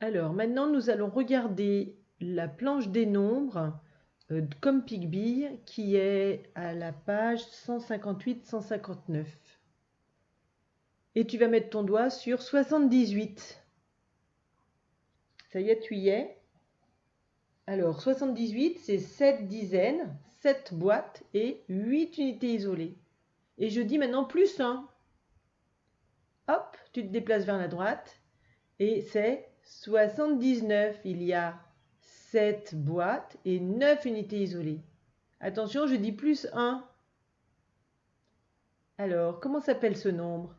Alors maintenant, nous allons regarder la planche des nombres comme Pigby qui est à la page 158-159. Et tu vas mettre ton doigt sur 78. Ça y est, tu y es. Alors 78, c'est 7 dizaines, 7 boîtes et 8 unités isolées. Et je dis maintenant plus 1. Hop, tu te déplaces vers la droite et c'est 79. Il y a 7 boîtes et 9 unités isolées. Attention, je dis plus 1. Alors, comment s'appelle ce nombre?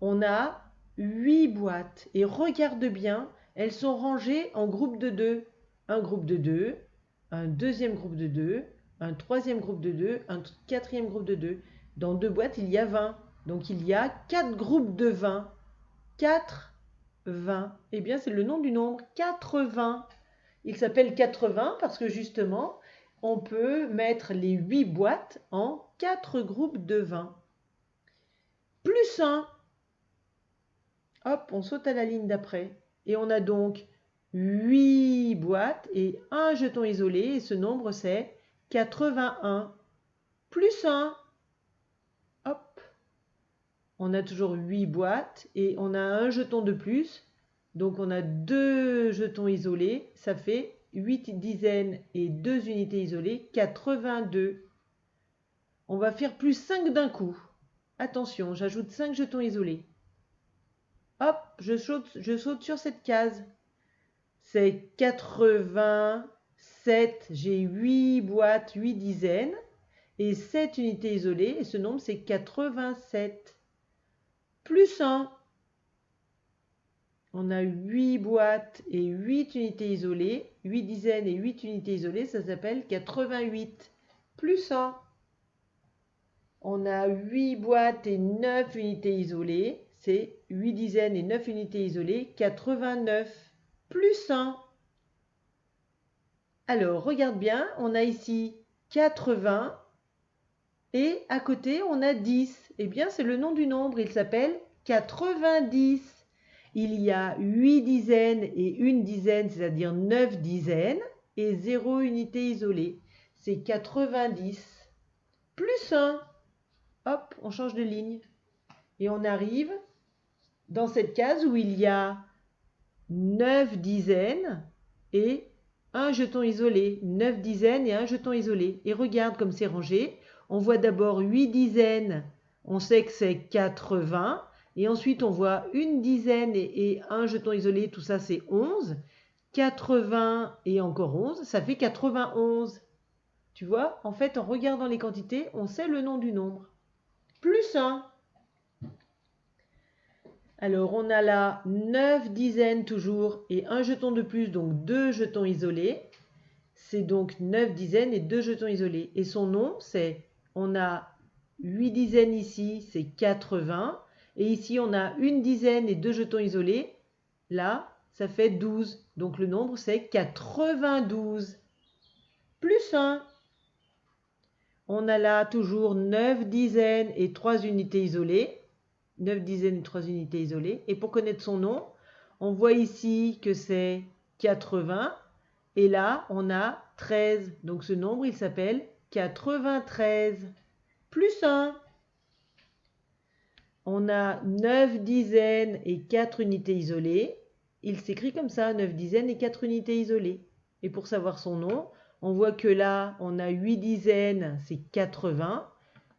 On a 8 boîtes et regarde bien, elles sont rangées en groupes de 2. Un groupe de 2, un deuxième groupe de 2, un troisième groupe de 2, un quatrième groupe de 2. Dans 2 boîtes, il y a 20. Donc il y a 4 groupes de 20. 4, 20. Eh bien, c'est le nom du nombre 80. Il s'appelle 80 parce que justement, on peut mettre les 8 boîtes en 4 groupes de 20. Plus 1. Hop, on saute à la ligne d'après. Et on a donc 8 boîtes et un jeton isolé. Et ce nombre, c'est 81. Plus 1. Hop. On a toujours 8 boîtes et on a un jeton de plus. Donc on a 2 jetons isolés. Ça fait 8 dizaines et 2 unités isolées, 82. On va faire plus 5 d'un coup. Attention, j'ajoute 5 jetons isolés. Hop, je saute sur cette case. C'est 87. J'ai 8 boîtes, 8 dizaines et 7 unités isolées. Et ce nombre, c'est 87. Plus 1. On a 8 boîtes et 8 unités isolées. 8 dizaines et 8 unités isolées, ça s'appelle 88. Plus 1. On a 8 boîtes et 9 unités isolées. C'est 8 dizaines et 9 unités isolées, 89. Plus 1. Alors, regarde bien, on a ici 80 et à côté, on a 10. Eh bien, c'est le nom du nombre, il s'appelle 90. Il y a 8 dizaines et 1 dizaine, c'est-à-dire 9 dizaines, et 0 unité isolée. C'est 90. Plus 1. Hop, on change de ligne. Et on arrive dans cette case où il y a 9 dizaines et un jeton isolé. 9 dizaines et un jeton isolé. Et regarde comme c'est rangé. On voit d'abord 8 dizaines, on sait que c'est 80. Et ensuite, on voit une dizaine et un jeton isolé, tout ça c'est 11. 80 et encore 11, ça fait 91. Tu vois, en fait, en regardant les quantités, on sait le nom du nombre. Plus 1. Alors, on a là 9 dizaines toujours et un jeton de plus, donc 2 jetons isolés. C'est donc 9 dizaines et 2 jetons isolés. Et son nom, c'est, on a 8 dizaines ici, c'est 80. Et ici, on a une dizaine et 2 jetons isolés. Là, ça fait 12. Donc, le nombre, c'est 92. Plus 1. On a là toujours 9 dizaines et 3 unités isolées. 9 dizaines et 3 unités isolées. Et pour connaître son nom, on voit ici que c'est 80. Et là, on a 13. Donc ce nombre, il s'appelle 93. Plus 1. On a 9 dizaines et 4 unités isolées. Il s'écrit comme ça, 9 dizaines et 4 unités isolées. Et pour savoir son nom, on voit que là, on a 8 dizaines, c'est 80.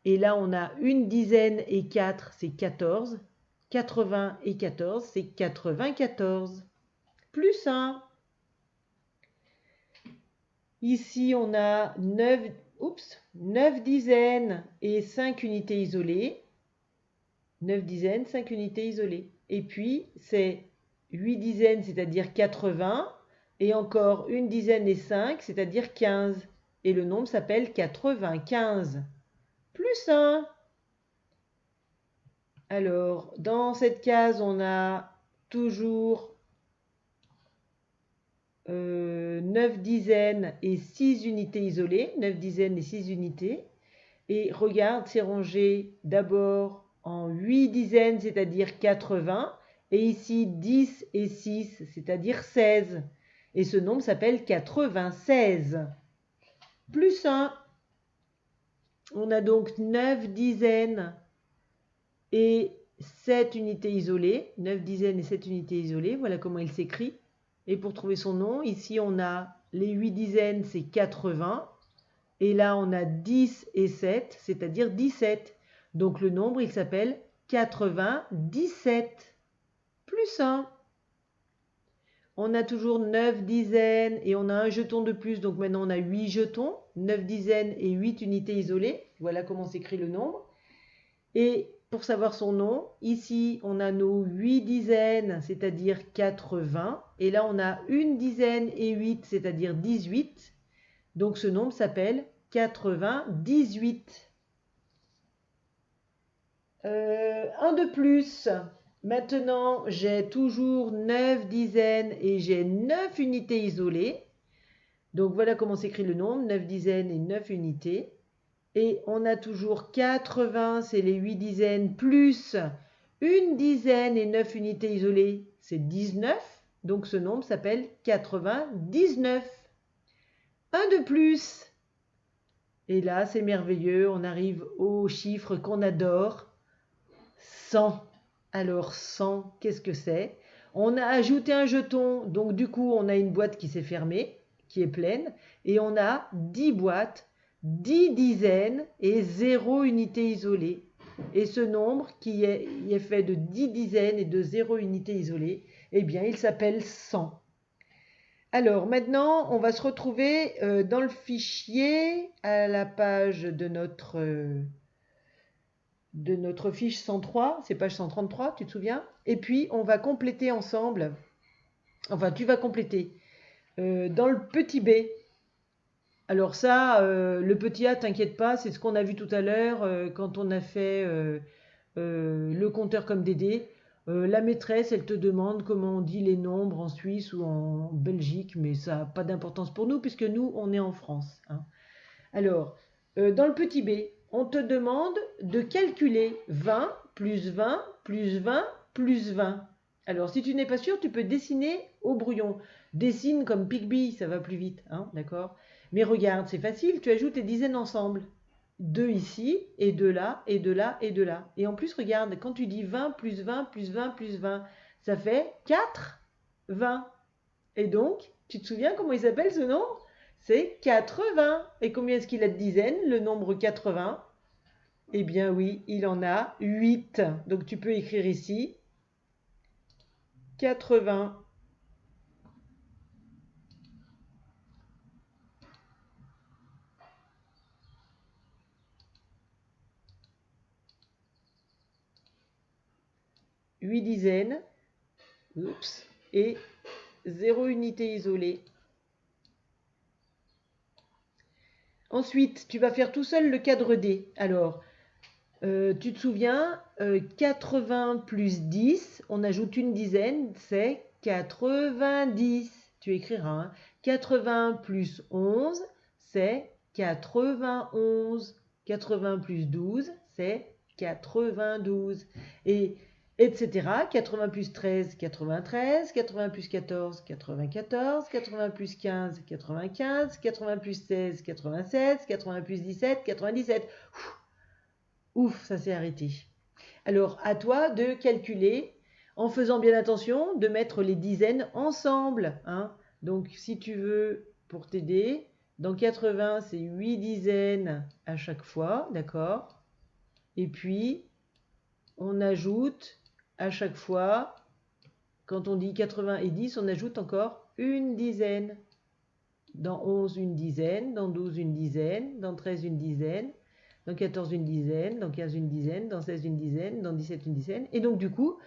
Et là, on a une dizaine et 4, c'est 14. 80 et 14, c'est 94. Plus 1. Ici, on a 9 dizaines et 5 unités isolées. 9 dizaines, 5 unités isolées. Et puis, c'est 8 dizaines, c'est-à-dire 80. Et encore une dizaine et 5, c'est-à-dire 15. Et le nombre s'appelle 95. Plus 1. Alors, dans cette case, on a toujours 9 dizaines et 6 unités isolées. 9 dizaines et 6 unités. Et regarde, c'est rangé d'abord en 8 dizaines, c'est-à-dire 80. Et ici 10 et 6, c'est-à-dire 16. Et ce nombre s'appelle 96. Plus 1. On a donc 9 dizaines et 7 unités isolées. 9 dizaines et 7 unités isolées. Voilà comment il s'écrit. Et pour trouver son nom, ici on a les 8 dizaines, c'est 80. Et là on a 10 et 7, c'est-à-dire 17. Donc le nombre, il s'appelle 97. Plus 1. On a toujours 9 dizaines et on a un jeton de plus. Donc maintenant on a 8 jetons, 9 dizaines et 8 unités isolées. Voilà comment s'écrit le nombre. Et pour savoir son nom, ici on a nos 8 dizaines, c'est-à-dire 80. Et là on a une dizaine et 8, c'est-à-dire 18. Donc ce nombre s'appelle 98. Un de plus. Maintenant, j'ai toujours 9 dizaines et j'ai 9 unités isolées. Donc voilà comment s'écrit le nombre, 9 dizaines et 9 unités. Et on a toujours 80, c'est les 8 dizaines, plus une dizaine et 9 unités isolées, c'est 19. Donc ce nombre s'appelle 99. Un de plus. Et là, c'est merveilleux, on arrive au chiffre qu'on adore, 100. Alors 100, qu'est-ce que c'est? On a ajouté un jeton, donc du coup on a une boîte qui s'est fermée, qui est pleine, et on a 10 boîtes, 10 dizaines et 0 unité isolée. Et ce nombre qui est fait de 10 dizaines et de 0 unité isolée, eh bien il s'appelle 100. Alors maintenant, on va se retrouver dans le fichier à la page de notre fiche 103, c'est page 133, tu te souviens? Et puis, on va compléter ensemble, enfin, tu vas compléter dans le petit b. Alors ça, le petit a, t'inquiète pas, c'est ce qu'on a vu tout à l'heure quand on a fait le compteur comme Dédé. La maîtresse, elle te demande comment on dit les nombres en Suisse ou en Belgique, mais ça n'a pas d'importance pour nous puisque nous, on est en France, hein. Alors, dans le petit b, on te demande de calculer 20 plus 20 plus 20 plus 20. Alors, si tu n'es pas sûr, tu peux dessiner au brouillon. Dessine comme Pigby, ça va plus vite, hein, d'accord? Mais regarde, c'est facile, tu ajoutes les dizaines ensemble. 2 ici, et 2 là, et 2 là, et 2 là. Et en plus, regarde, quand tu dis 20 plus 20 plus 20 plus 20, ça fait 4, 20. Et donc, tu te souviens comment il s'appelle ce nombre? C'est 80. Et combien est-ce qu'il a de dizaines, le nombre 80? Eh bien oui, il en a 8. Donc tu peux écrire ici 80. Huit dizaines, oups, et 0 unité isolée. Ensuite, tu vas faire tout seul le cadre D. Alors, tu te souviens, 80 plus 10, on ajoute une dizaine, c'est 90. Tu écriras, hein. 80 plus 11, c'est 91. 80 plus 12, c'est 92. Et etc. 80 plus 13, 93. 80 plus 14, 94. 80 plus 15, 95. 80 plus 16, 96. 80 plus 17, 97. Ouf, ça s'est arrêté. Alors, à toi de calculer en faisant bien attention de mettre les dizaines ensemble, hein. Donc, si tu veux, pour t'aider, dans 80, c'est 8 dizaines à chaque fois, d'accord? Et puis, on ajoute à chaque fois, quand on dit 80 et 10, on ajoute encore une dizaine. Dans 11, une dizaine. Dans 12, une dizaine. Dans 13, une dizaine. Dans 14, une dizaine. Dans 15, une dizaine. Dans 16, une dizaine. Dans 17, une dizaine. Et donc, du coup,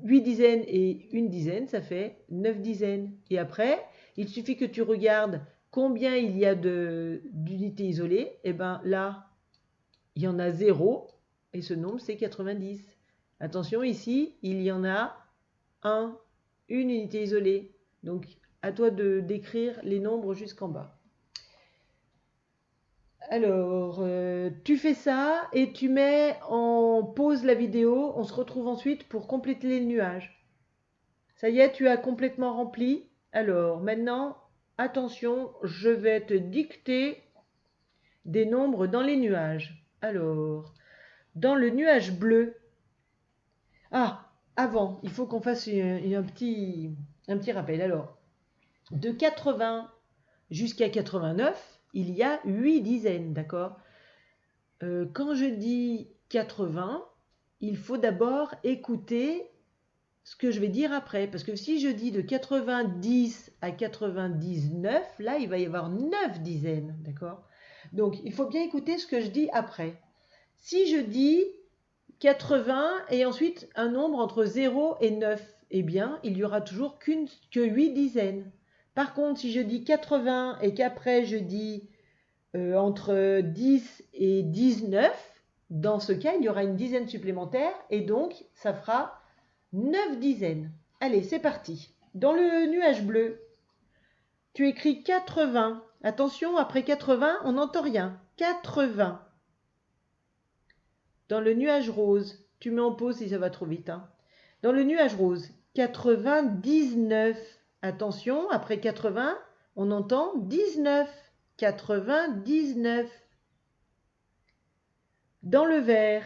8 dizaines et une dizaine, ça fait 9 dizaines. Et après, il suffit que tu regardes combien il y a d'unités isolées. Et bien là, il y en a 0. Et ce nombre, c'est 90. Attention, ici, il y en a une unité isolée. Donc, à toi de décrire les nombres jusqu'en bas. Alors, tu fais ça et tu mets en pause la vidéo. On se retrouve ensuite pour compléter les nuages. Ça y est, tu as complètement rempli. Alors, maintenant, attention, je vais te dicter des nombres dans les nuages. Alors, dans le nuage bleu. Ah, avant, il faut qu'on fasse un petit rappel. Alors, de 80 jusqu'à 89, il y a 8 dizaines, d'accord? Quand je dis 80, il faut d'abord écouter ce que je vais dire après. Parce que si je dis de 90 à 99, là, il va y avoir 9 dizaines, d'accord? Donc, il faut bien écouter ce que je dis après. Si je dis 80 et ensuite un nombre entre 0 et 9, eh bien, il n'y aura toujours que 8 dizaines. Par contre, si je dis 80 et qu'après je dis entre 10 et 19, dans ce cas, il y aura une dizaine supplémentaire et donc ça fera 9 dizaines. Allez, c'est parti. Dans le nuage bleu, tu écris 80. Attention, après 80, on n'entend rien. 80. Dans le nuage rose, tu mets en pause si ça va trop vite. Hein. Dans le nuage rose, 99. Attention, après 80, on entend 19. 99. Dans le vert,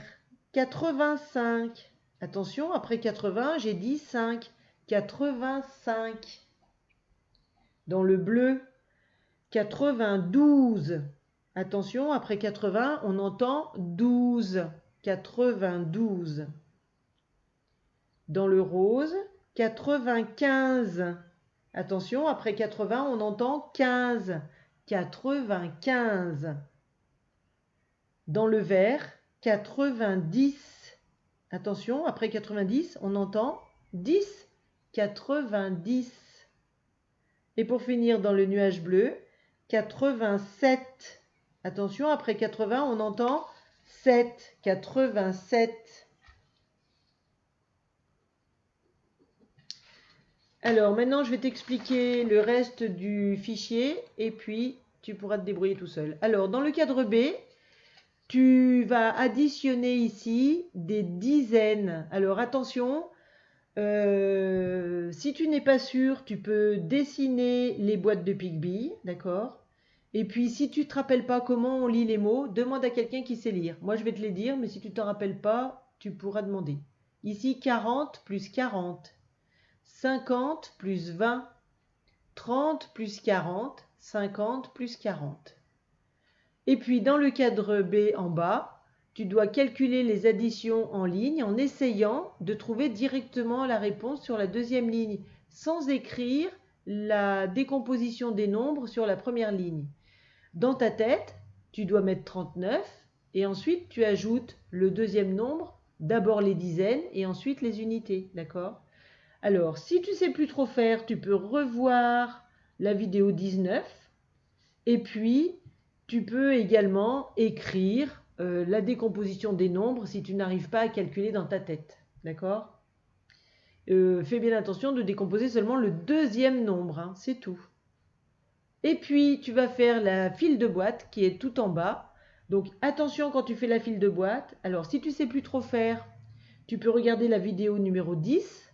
85. Attention, après 80, j'ai dit 5. 85. Dans le bleu, 92. Attention, après 80, on entend 12. 92. Dans le rose, 95. Attention, après 80, on entend 15. 95. Dans le vert, 90. Attention, après 90, on entend 10. 90. Et pour finir, dans le nuage bleu, 87. Attention, après 80, on entend 7. 87. Alors maintenant, je vais t'expliquer le reste du fichier et puis tu pourras te débrouiller tout seul. Alors, dans le cadre B, tu vas additionner ici des dizaines. Alors attention, si tu n'es pas sûr, tu peux dessiner les boîtes de Pigby, d'accord? Et puis si tu ne te rappelles pas comment on lit les mots, demande à quelqu'un qui sait lire. Moi je vais te les dire, mais si tu ne t'en rappelles pas, tu pourras demander. Ici 40 plus 40, 50 plus 20, 30 plus 40, 50 plus 40. Et puis dans le cadre B en bas, tu dois calculer les additions en ligne en essayant de trouver directement la réponse sur la deuxième ligne, sans écrire la décomposition des nombres sur la première ligne. Dans ta tête, tu dois mettre 39 et ensuite tu ajoutes le deuxième nombre, d'abord les dizaines et ensuite les unités, d'accord? Alors, si tu ne sais plus trop faire, tu peux revoir la vidéo 19 et puis tu peux également écrire la décomposition des nombres si tu n'arrives pas à calculer dans ta tête, d'accord? Fais bien attention de décomposer seulement le deuxième nombre, hein, c'est tout. Et puis, tu vas faire la file de boîte qui est tout en bas. Donc, attention quand tu fais la file de boîte. Alors, si tu ne sais plus trop faire, tu peux regarder la vidéo numéro 10.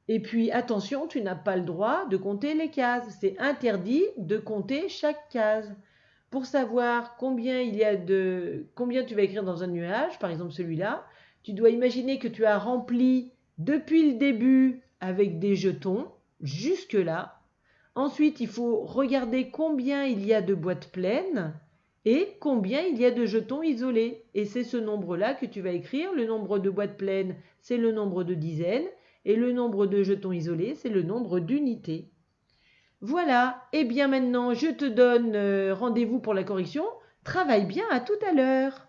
Et puis, attention, tu n'as pas le droit de compter les cases. C'est interdit de compter chaque case. Pour savoir combien tu vas écrire dans un nuage, par exemple celui-là, tu dois imaginer que tu as rempli depuis le début avec des jetons, jusque-là. Ensuite, il faut regarder combien il y a de boîtes pleines et combien il y a de jetons isolés. Et c'est ce nombre-là que tu vas écrire. Le nombre de boîtes pleines, c'est le nombre de dizaines. Et le nombre de jetons isolés, c'est le nombre d'unités. Voilà, et bien maintenant, je te donne rendez-vous pour la correction. Travaille bien, à tout à l'heure.